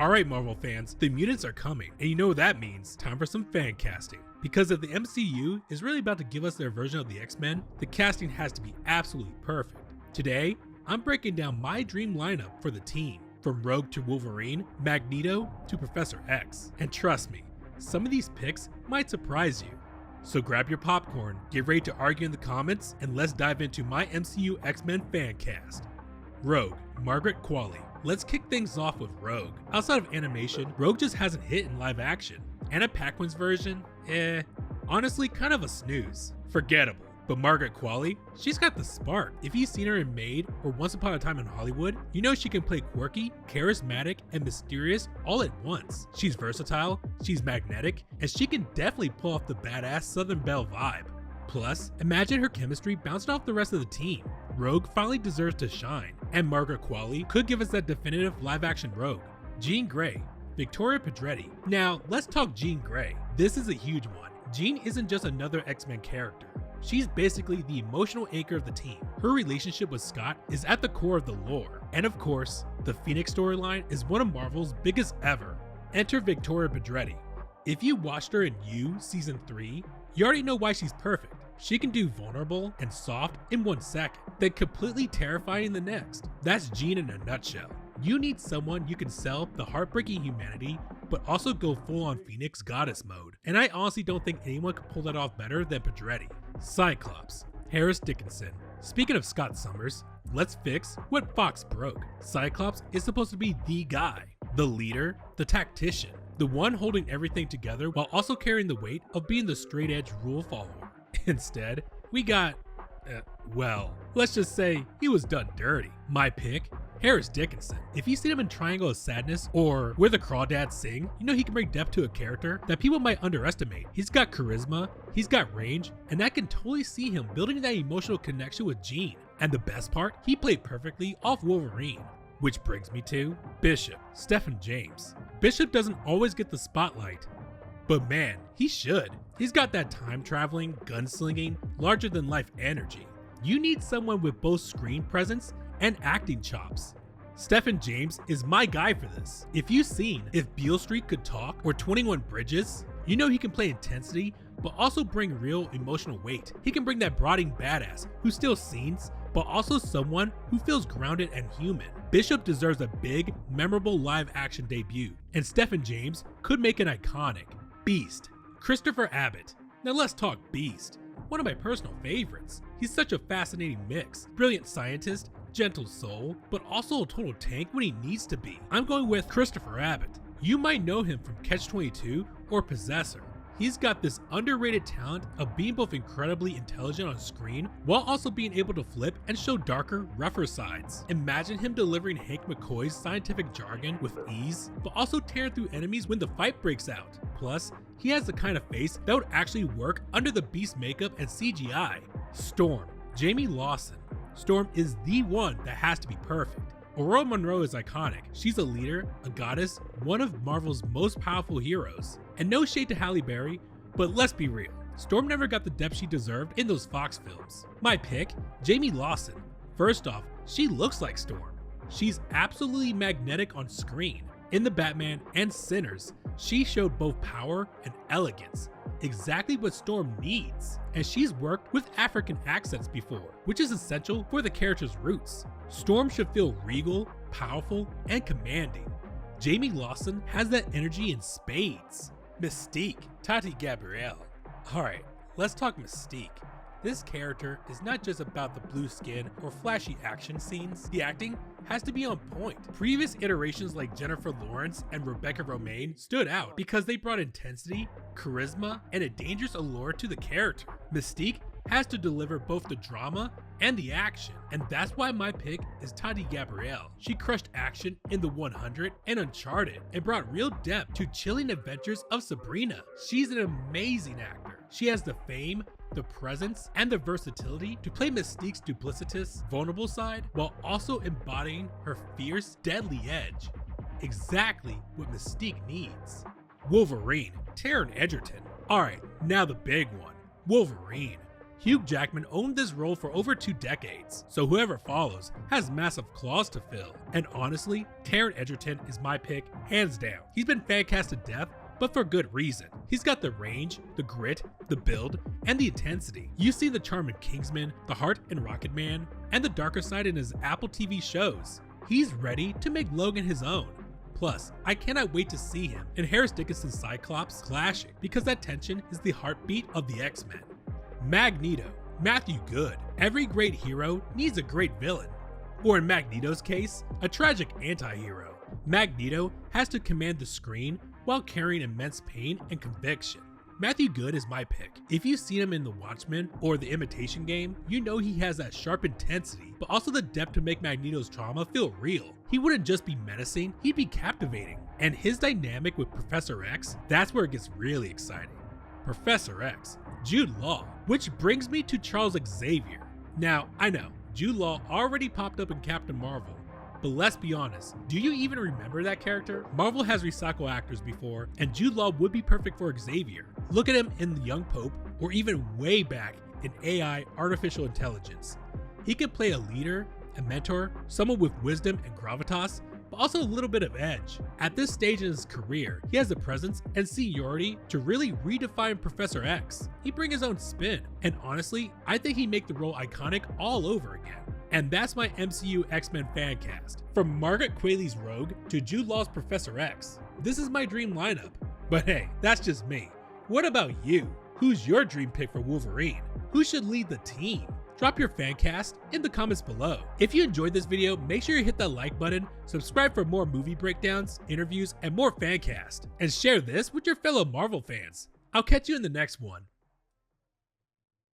Alright Marvel fans, the mutants are coming, and you know what that means, time for some fan casting. Because if the MCU is really about to give us their version of the X-Men, the casting has to be absolutely perfect. Today, I'm breaking down my dream lineup for the team, from Rogue to Wolverine, Magneto to Professor X. And trust me, some of these picks might surprise you. So grab your popcorn, get ready to argue in the comments, and let's dive into my MCU X-Men Fancast. Rogue, Margaret Qualley. Let's kick things off with Rogue. Outside of animation, Rogue just hasn't hit in live action. Anna Paquin's version? Honestly, kind of a snooze. Forgettable. But Margaret Qualley, she's got the spark. If you've seen her in Maid or Once Upon a Time in Hollywood, you know she can play quirky, charismatic, and mysterious all at once. She's versatile, she's magnetic, and she can definitely pull off the badass Southern Belle vibe. Plus, imagine her chemistry bouncing off the rest of the team. Rogue finally deserves to shine, and Margaret Qualley could give us that definitive live-action Rogue. Jean Grey, Victoria Pedretti. Now, let's talk Jean Grey. This is a huge one. Jean isn't just another X-Men character. She's basically the emotional anchor of the team. Her relationship with Scott is at the core of the lore. And of course, the Phoenix storyline is one of Marvel's biggest ever. Enter Victoria Pedretti. If you watched her in You Season 3, you already know why she's perfect. She can do vulnerable and soft in 1 second, then completely terrifying the next. That's Jean in a nutshell. You need someone you can sell the heartbreaking humanity, but also go full on Phoenix goddess mode. And I honestly don't think anyone could pull that off better than Pedretti. Cyclops, Dickinson. Speaking of Scott Summers, let's fix what Fox broke. Cyclops is supposed to be the guy, the leader, the tactician, the one holding everything together while also carrying the weight of being the straight edge rule follower. Instead, we got, well, let's just say he was done dirty. My pick, Dickinson. If you see him in Triangle of Sadness or Where the Crawdads Sing, you know he can bring depth to a character that people might underestimate. He's got charisma, he's got range, and I can totally see him building that emotional connection with Jean. And the best part, he played perfectly off Wolverine. Which brings me to Bishop, Stephan James. Bishop doesn't always get the spotlight, but man, he should. He's got that time-traveling, gunslinging, larger-than-life energy. You need someone with both screen presence and acting chops. Stephan James is my guy for this. If you've seen If Beale Street Could Talk or 21 Bridges, you know he can play intensity, but also bring real emotional weight. He can bring that brooding badass who steals scenes, but also someone who feels grounded and human. Bishop deserves a big, memorable live-action debut, and Stephan James could make an iconic Beast. Christopher Abbott. Now let's talk Beast. One of my personal favorites. He's such a fascinating mix. Brilliant scientist, gentle soul, but also a total tank when he needs to be. I'm going with Christopher Abbott. You might know him from Catch-22 or Possessor. He's got this underrated talent of being both incredibly intelligent on screen while also being able to flip and show darker, rougher sides. Imagine him delivering Hank McCoy's scientific jargon with ease, but also tearing through enemies when the fight breaks out. Plus, he has the kind of face that would actually work under the Beast makeup and CGI. Storm, Jayme Lawson. Storm is the one that has to be perfect. Aurora Monroe is iconic. She's a leader, a goddess, one of Marvel's most powerful heroes. And no shade to Halle Berry, but let's be real. Storm never got the depth she deserved in those Fox films. My pick, Jayme Lawson. First off, she looks like Storm. She's absolutely magnetic on screen. In The Batman and Sinners, she showed both power and elegance. Exactly what Storm needs. And she's worked with African accents before, which is essential for the character's roots. Storm should feel regal, powerful, and commanding. Jayme Lawson has that energy in spades. Mystique, Tati Gabrielle. Alright, let's talk Mystique. This character is not just about the blue skin or flashy action scenes. The acting has to be on point. Previous iterations like Jennifer Lawrence and Rebecca Romijn stood out because they brought intensity, charisma, and a dangerous allure to the character. Mystique has to deliver both the drama and the action, and that's why my pick is Tati Gabrielle. She crushed action in The 100 and Uncharted and brought real depth to chilling adventures of Sabrina. She's an amazing actor. She has the fame, the presence, and the versatility to play Mystique's duplicitous, vulnerable side while also embodying her fierce, deadly edge. Exactly what Mystique needs. Wolverine, Taron Egerton. Alright, now the big one. Wolverine. Hugh Jackman owned this role for over 2 decades, so whoever follows has massive claws to fill. And honestly, Taron Egerton is my pick, hands down. He's been fan cast to death, but for good reason. He's got the range, the grit, the build, and the intensity. You see the charm in Kingsman, the heart in Rocketman, and the darker side in his Apple TV shows. He's ready to make Logan his own. Plus, I cannot wait to see him in Harris Dickinson's Cyclops clashing, because that tension is the heartbeat of the X-Men. Magneto, Matthew Goode. Every great hero needs a great villain. Or in Magneto's case, a tragic anti-hero. Magneto has to command the screen while carrying immense pain and conviction. Matthew Goode is my pick. If you've seen him in The Watchmen or The Imitation Game, you know he has that sharp intensity, but also the depth to make Magneto's trauma feel real. He wouldn't just be menacing, he'd be captivating. And his dynamic with Professor X, that's where it gets really exciting. Professor X, Jude Law, which brings me to Charles Xavier. Now, I know, Jude Law already popped up in Captain Marvel, but let's be honest, do you even remember that character? Marvel has recycled actors before, and Jude Law would be perfect for Xavier. Look at him in The Young Pope, or even way back in AI, Artificial Intelligence. He can play a leader, a mentor, someone with wisdom and gravitas, but also a little bit of edge. At this stage in his career, he has the presence and seniority to really redefine Professor X. He brings his own spin, and honestly, I think he'd make the role iconic all over again. And that's my MCU X-Men Fancast. From Margaret Qualley's Rogue to Jude Law's Professor X. This is my dream lineup. But hey, that's just me. What about you? Who's your dream pick for Wolverine? Who should lead the team? Drop your fancast in the comments below. If you enjoyed this video, make sure you hit that like button, subscribe for more movie breakdowns, interviews, and more fancast, and share this with your fellow Marvel fans. I'll catch you in the next one.